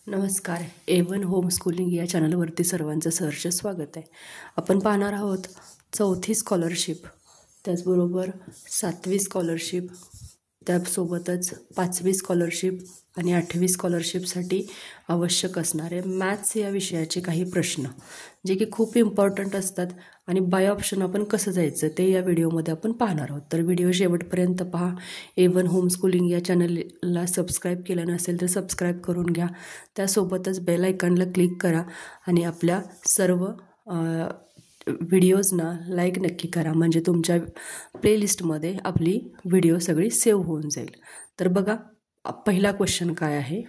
नमस्कार. A1 home schooling या चॅनलवरती सर्वांचं सहर्ष स्वागत आहे. आपण पाहणार आहोत 4थी स्कॉलरशिप, त्याचबरोबर 7वी स्कॉलरशिप, त्यासोबतच 5वी स्कॉलरशिप आणि 8वी स्कॉलरशिपसाठी आवश्यक असणारे मॅथ्स या विषयाचे काही प्रश्न, जे की खूप इम्पॉर्टंट असतात आणि बाय ऑप्शन आपण कसं जायचं ते या व्हिडिओमध्ये आपण पाहणार आहोत. तर व्हिडिओ शेवटपर्यंत पहा. A1 होम स्कूलिंग या चॅनलला सबस्क्राईब केलं नसेल तर सबस्क्राईब करून घ्या. त्यासोबतच बेल आयकॉनला क्लिक करा आणि आपल्या सर्व व्हिडिओजना लाईक नक्की करा, म्हणजे तुमच्या प्लेलिस्टमध्ये आपली व्हिडिओ सगळी सेव्ह होऊन जाईल. तर बघा, पहिला क्वेश्चन काय आहे.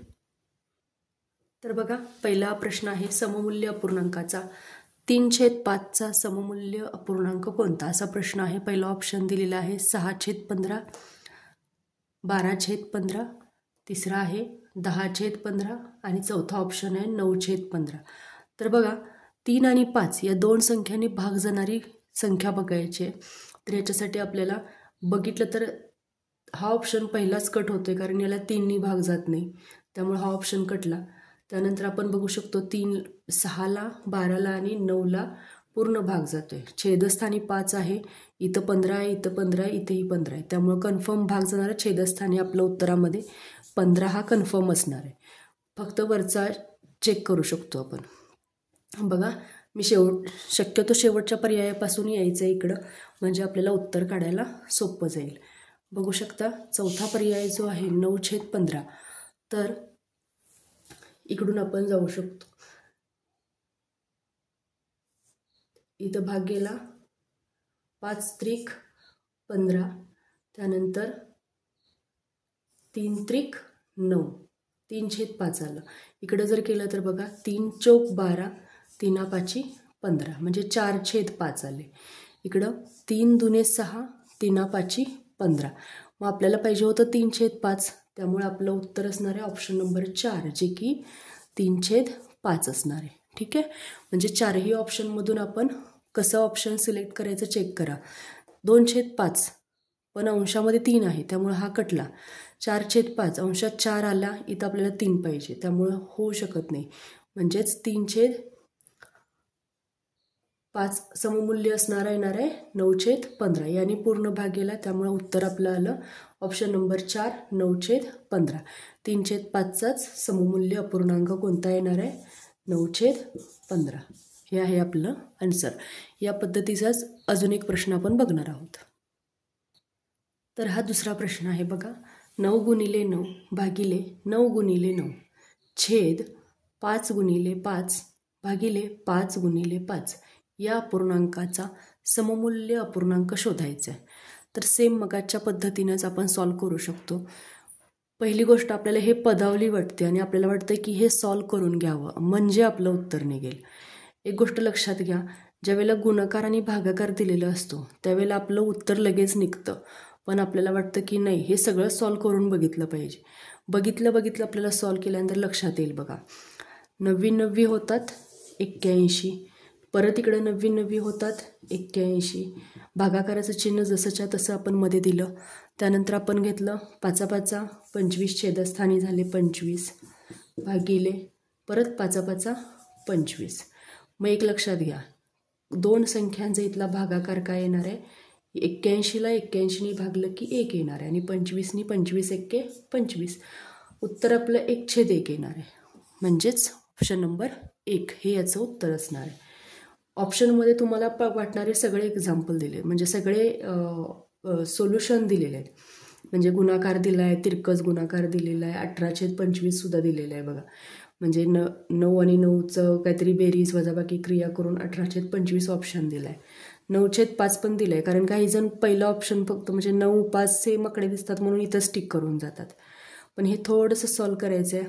तर बघा, पहिला प्रश्न आहे सममूल्य अपूर्णांकाचा 3/5चा सममूल्य अपूर्णांक कोणता, असा प्रश्न आहे. पहिला ऑप्शन दिलेला आहे 6/15, 12/15, तिसरा आहे 10/15 आणि चौथा ऑप्शन आहे 9/15. तर बघा, 3 आणि 5 या दोन संख्यांनी भाग जाणारी संख्या बघायची. तर याच्यासाठी आपल्याला बघितलं तर हा ऑप्शन पहिलाच कट होतोय, कारण याला 3नी भाग जात नाही, त्यामुळे हा ऑप्शन कटला. त्यानंतर आपण बघू शकतो 3 6ला, 12ला आणि 9ला पूर्ण भाग जातोय. छेदस्थानी 5 आहे, इथं 15 आहे, इथं 15 आहे, इथेही 15 आहे. त्यामुळे कन्फर्म भाग जाणारा छेदस्थानी आपल्या उत्तरामध्ये 15 हा कन्फर्म असणार आहे. फक्त वरचा चेक करू शकतो आपण. बघा, मी शक्यतो शेवटच्या पर्यायापासून यायचं आहे इकडं, म्हणजे आपल्याला उत्तर काढायला सोपं जाईल. बघू शकता, चौथा पर्याय जो आहे 9/15, तर इकडून आपण जाऊ शकतो. इथं भाग गेला 5×3=15, त्यानंतर 3×9, 3/5 आलं. इकडं जर केलं तर बघा 3×4=12, 3×5=15, म्हणजे 4/5 आले. इकडं 3×2=6, 3×5=15. मग आपल्याला पाहिजे होतं 3/5, त्यामुळे आपलं उत्तर असणार आहे ऑप्शन नंबर 4, जे की 3/5 असणार आहे. ठीक आहे, म्हणजे चारही ऑप्शनमधून आपण कसं ऑप्शन सिलेक्ट करायचं चेक करा. 2/5 पण अंशामध्ये 3 आहे, त्यामुळे हा कटला. 4/5 अंशात 4 आला, इथं आपल्याला 3 पाहिजे, त्यामुळं होऊ शकत नाही. म्हणजेच 3/5 सममूल्य असणारा येणार आहे 9/15. याने पूर्ण भाग गेला, त्यामुळे उत्तर आपलं आलं ऑप्शन नंबर 4, 9/15. 3/5चाच सममूल्य अपूर्णांक कोणता येणार आहे? 9/15. हे आहे आपलं आन्सर. या पद्धतीचाच अजून एक प्रश्न आपण बघणार आहोत. तर हा दुसरा प्रश्न आहे. बघा, 9×9 भागिले 9×9 छेद 5×5 भागिले 5×5 या अपूर्णांकाचा सममूल्य अपूर्णांक शोधायचा आहे. तर सेम मगाच्या पद्धतीनंच आपण सॉल्व करू शकतो. पहिली गोष्ट, आपल्याला हे पदावली वाटते आणि आपल्याला वाटतं की हे सॉल्व करून घ्यावं म्हणजे आपलं उत्तर निघेल. एक गोष्ट लक्षात घ्या, ज्यावेळेला गुणाकार आणि भागाकार दिलेला असतो त्यावेळेला आपलं उत्तर लगेच निघतं, पण आपल्याला वाटतं की नाही, हे सगळं सॉल्व करून बघितलं पाहिजे. बघितलं आपल्याला सॉल्व केल्यानंतर लक्षात येईल. बघा, 90 होतात 81, परत इकडं 90 होतात 81. भागाकाराचं चिन्ह जसंच्या तसं आपण मध्ये दिलं. त्यानंतर आपण घेतलं 5×5 25, छेदस्थानी झाले 25 भागिले परत 5×5 25. मग एक लक्षात घ्या, दोन संख्यांचा इथला भागाकार काय येणार आहे? 81ला 81नी भागलं की 1 येणार आहे आणि 25नी 25×1=25. उत्तर आपलं 1/1 येणार आहे, म्हणजेच ऑप्शन नंबर 1 हे याचं उत्तर असणार आहे. ऑप्शनमध्ये तुम्हाला वाटणारे सगळे एक्झाम्पल दिले, म्हणजे सगळे सोल्युशन दिलेले आहेत. म्हणजे गुणाकार दिला आहे, तिरकस गुणाकार दिलेला आहे, 18/25 सुद्धा दिलेलं आहे. बघा, म्हणजे 9 आणि 9चं काहीतरी बेरीज वजाबाकी क्रिया करून 18/25 ऑप्शन दिला आहे. 9/5 पण दिलं आहे, कारण काही जण पहिला ऑप्शन फक्त म्हणजे 9, 5 सेम आकडे दिसतात म्हणून इथं स्टिक करून जातात. पण हे थोडंसं सॉल्व करायचं आहे.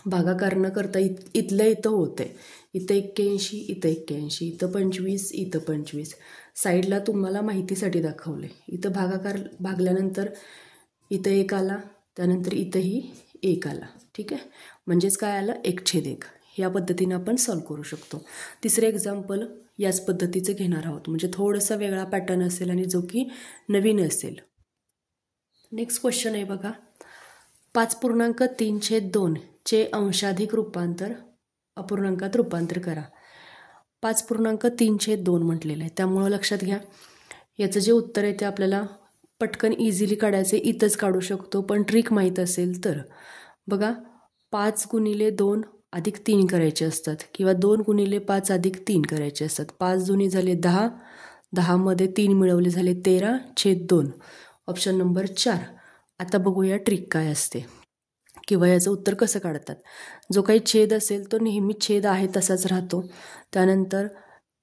भागाकार न करता इथलं इथं होतं आहे. इथं 81, इथं 81, इथं 25, इथं 25. साईडला तुम्हाला माहितीसाठी दाखवलं आहे. इथं भागाकार भागल्यानंतर इथं 1 आला, त्यानंतर इथंही 1 आला. ठीक आहे, म्हणजेच काय आलं? 1/1. या पद्धतीनं आपण सॉल्व करू शकतो. तिसरे एक्झाम्पल याच पद्धतीचं घेणार आहोत, म्हणजे थोडासा वेगळा पॅटर्न असेल आणि जो की नवीन असेल. नेक्स्ट क्वेश्चन आहे. बघा, 5.3/2 चे अंशाधिक रूपांतर अपूर्णांकात रूपांतर करा. 5.3/2 म्हटलेलं आहे, त्यामुळं लक्षात घ्या याचं जे उत्तर आहे ते आपल्याला पटकन इझिली काढायचे, इथंच काढू शकतो. पण ट्रिक माहीत असेल तर बघा 5 × 2 + 3 करायचे असतात किंवा 2 × 5 + 3 करायचे असतात. 5 दुनी झाले 10, 10मध्ये 3 मिळवले झाले 13/2. Option number 4. आता बघूया ट्रिक काय असते किंवा याचं उत्तर कसं काढतात. जो काही छेद असेल तो नेहमी छेद आहे तसाच राहतो. त्यानंतर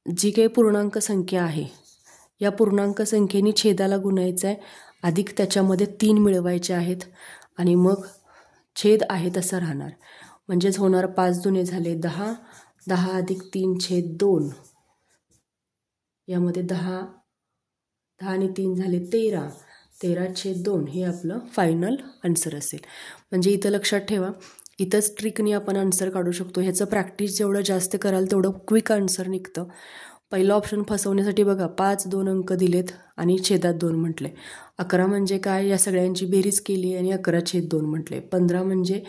जी काही पूर्णांक संख्या आहे या पूर्णांक संख्येने छेदाला गुणायचं आहे, अधिक त्याच्यामध्ये 3 मिळवायचे आहेत आणि मग छेद आहे तसा राहणार. म्हणजेच होणार 5 दुने झाले 10, 10 + 3/2. यामध्ये 10 आणि 3 झाले 13, 13/2 हे आपलं फायनल आन्सर असेल. म्हणजे इथं लक्षात ठेवा, इथंच ट्रिकनी आपण आन्सर काढू शकतो. ह्याचं प्रॅक्टिस जेवढं जास्त कराल तेवढं क्विक आन्सर निघतं. पहिलं ऑप्शन फसवण्यासाठी बघा 5 2 अंक दिलेत आणि छेदात 2 म्हटले. 11 म्हणजे काय, या सगळ्यांची बेरीज केली आणि 11/2 म्हटले. 15 म्हणजे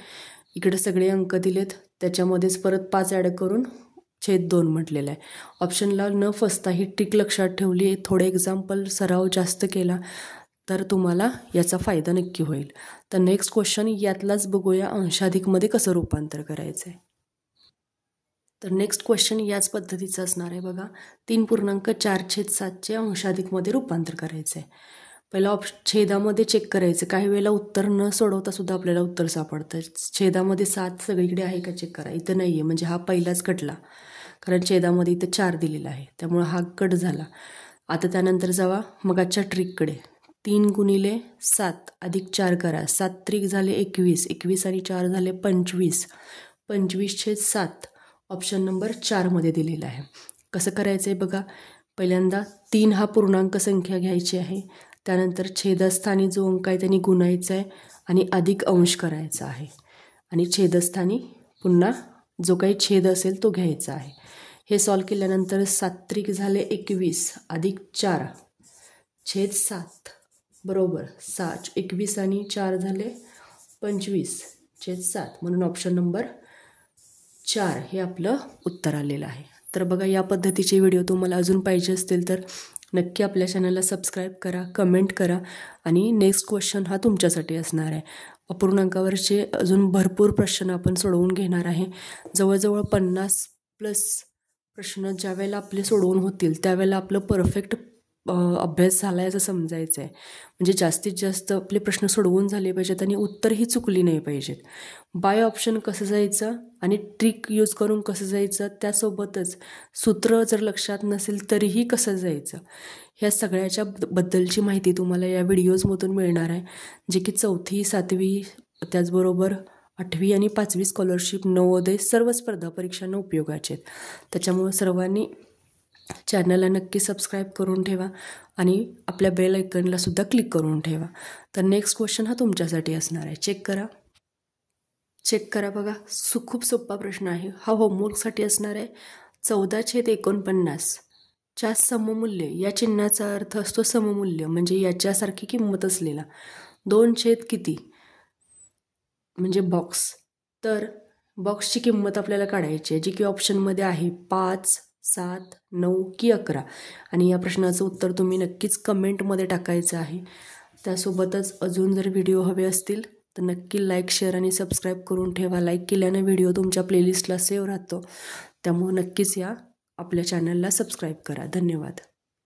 इकडे सगळे अंक दिलेत त्याच्यामध्येच परत 5 ॲड करून (2) म्हटलेलं आहे. ऑप्शनला न फसता ही ट्रिक लक्षात ठेवली, थोडे एक्झाम्पल सराव जास्त केला तर तुम्हाला याचा फायदा नक्की होईल. तर नेक्स्ट क्वेश्चन यातलाच बघूया, अंशाधिकमध्ये कसं रूपांतर करायचं आहे. तर नेक्स्ट क्वेश्चन याच पद्धतीचं असणार आहे बघा. 3.4/7 अंशाधिकमध्ये रूपांतर करायचं आहे. पहिला छेदामध्ये चेक करायचं. काही वेळेला उत्तर न सोडवता सुद्धा आपल्याला उत्तर सापडतं. छेदामध्ये 7 सगळीकडे आहे का चेक करा. इथं नाही आहे म्हणजे हा पहिलाच कटला, कारण छेदामध्ये इथं 4 दिलेला आहे त्यामुळं हा कट झाला. आता त्यानंतर जावा मगाच्या ट्रिककडे. 3 × 7 + 4 करा. 7 त्रिक झाले 21, 21 आणि 4 झाले 25, 25/7 ऑप्शन नंबर 4 मध्ये दिलेला आहे. कसं करायचं आहे बघा. पहिल्यांदा 3 हा पूर्णांक संख्या घ्यायची आहे, त्यानंतर छेदस्थानी जो अंक आहे त्यांनी गुणायचा आहे आणि अधिक अंश करायचा आहे आणि छेदस्थानी पुन्हा जो काही छेद असेल तो घ्यायचा आहे. हे सॉल्व केल्यानंतर 7 त्रिक झाले 21 अधिक 4/7 बरोबर 7, 21 आणि 4 झाले 25/7 म्हणून ऑप्शन नंबर 4 हे आपलं उत्तर आलेलं आहे. तर बघा या पद्धतीचे व्हिडिओ तुम्हाला अजून पाहिजे असतील तर नक्की आपल्या चॅनलला सबस्क्राईब करा, कमेंट करा आणि नेक्स्ट क्वेश्चन हा तुमच्यासाठी असणार आहे. अपूर्णांकावरचे अजून भरपूर प्रश्न आपण सोडवून घेणार आहे. जवळजवळ 50+ प्रश्न ज्या वेळेला आपले सोडवून होतील त्यावेळेला आपलं परफेक्ट अभ्यास झाला आहे असं समजायचं आहे. म्हणजे जास्तीत जास्त आपले प्रश्न सोडवून झाले पाहिजेत आणि उत्तरही चुकली नाही पाहिजेत. बाय ऑप्शन कसं जायचं आणि ट्रिक यूज करून कसं जायचं, त्यासोबतच सूत्र जर लक्षात नसेल तरीही कसं जायचं, ह्या सगळ्याच्या बद्दलची माहिती तुम्हाला या व्हिडिओजमधून मिळणार आहे. जे की 4थी 7वी त्याचबरोबर 8वी आणि 5वी स्कॉलरशिप, नवोदय सर्व स्पर्धा परीक्षांना उपयोगाचे आहेत. त्याच्यामुळं सर्वांनी चॅनलला नक्की सबस्क्राईब करून ठेवा आणि आपल्या बेल आयकनला सुद्धा क्लिक करून ठेवा. तर नेक्स्ट क्वेश्चन हा तुमच्यासाठी असणार आहे. चेक करा बघा. खूप सोपा प्रश्न आहे हा. होमवर्कसाठी असणार आहे. 14/49 च्या सममूल्य या चिन्हाचा अर्थ असतो सममूल्य, म्हणजे याच्यासारखी किंमत असलेला 2 किती म्हणजे बॉक्स. तर बॉक्सची किंमत आपल्याला काढायची आहे जी की ऑप्शनमध्ये आहे 5, 7, 9 की 11 आणि या प्रश्नाचं उत्तर तुम्ही नक्कीच कमेंटमध्ये टाकायचं आहे. त्यासोबतच अजून जर व्हिडिओ हवे असतील तर नक्की लाईक, शेअर आणि सबस्क्राईब करून ठेवा. लाईक केल्याने व्हिडिओ तुमच्या प्लेलिस्टला सेव्ह राहतो, त्यामुळे नक्कीच या आपल्या चॅनलला सबस्क्राईब करा. धन्यवाद.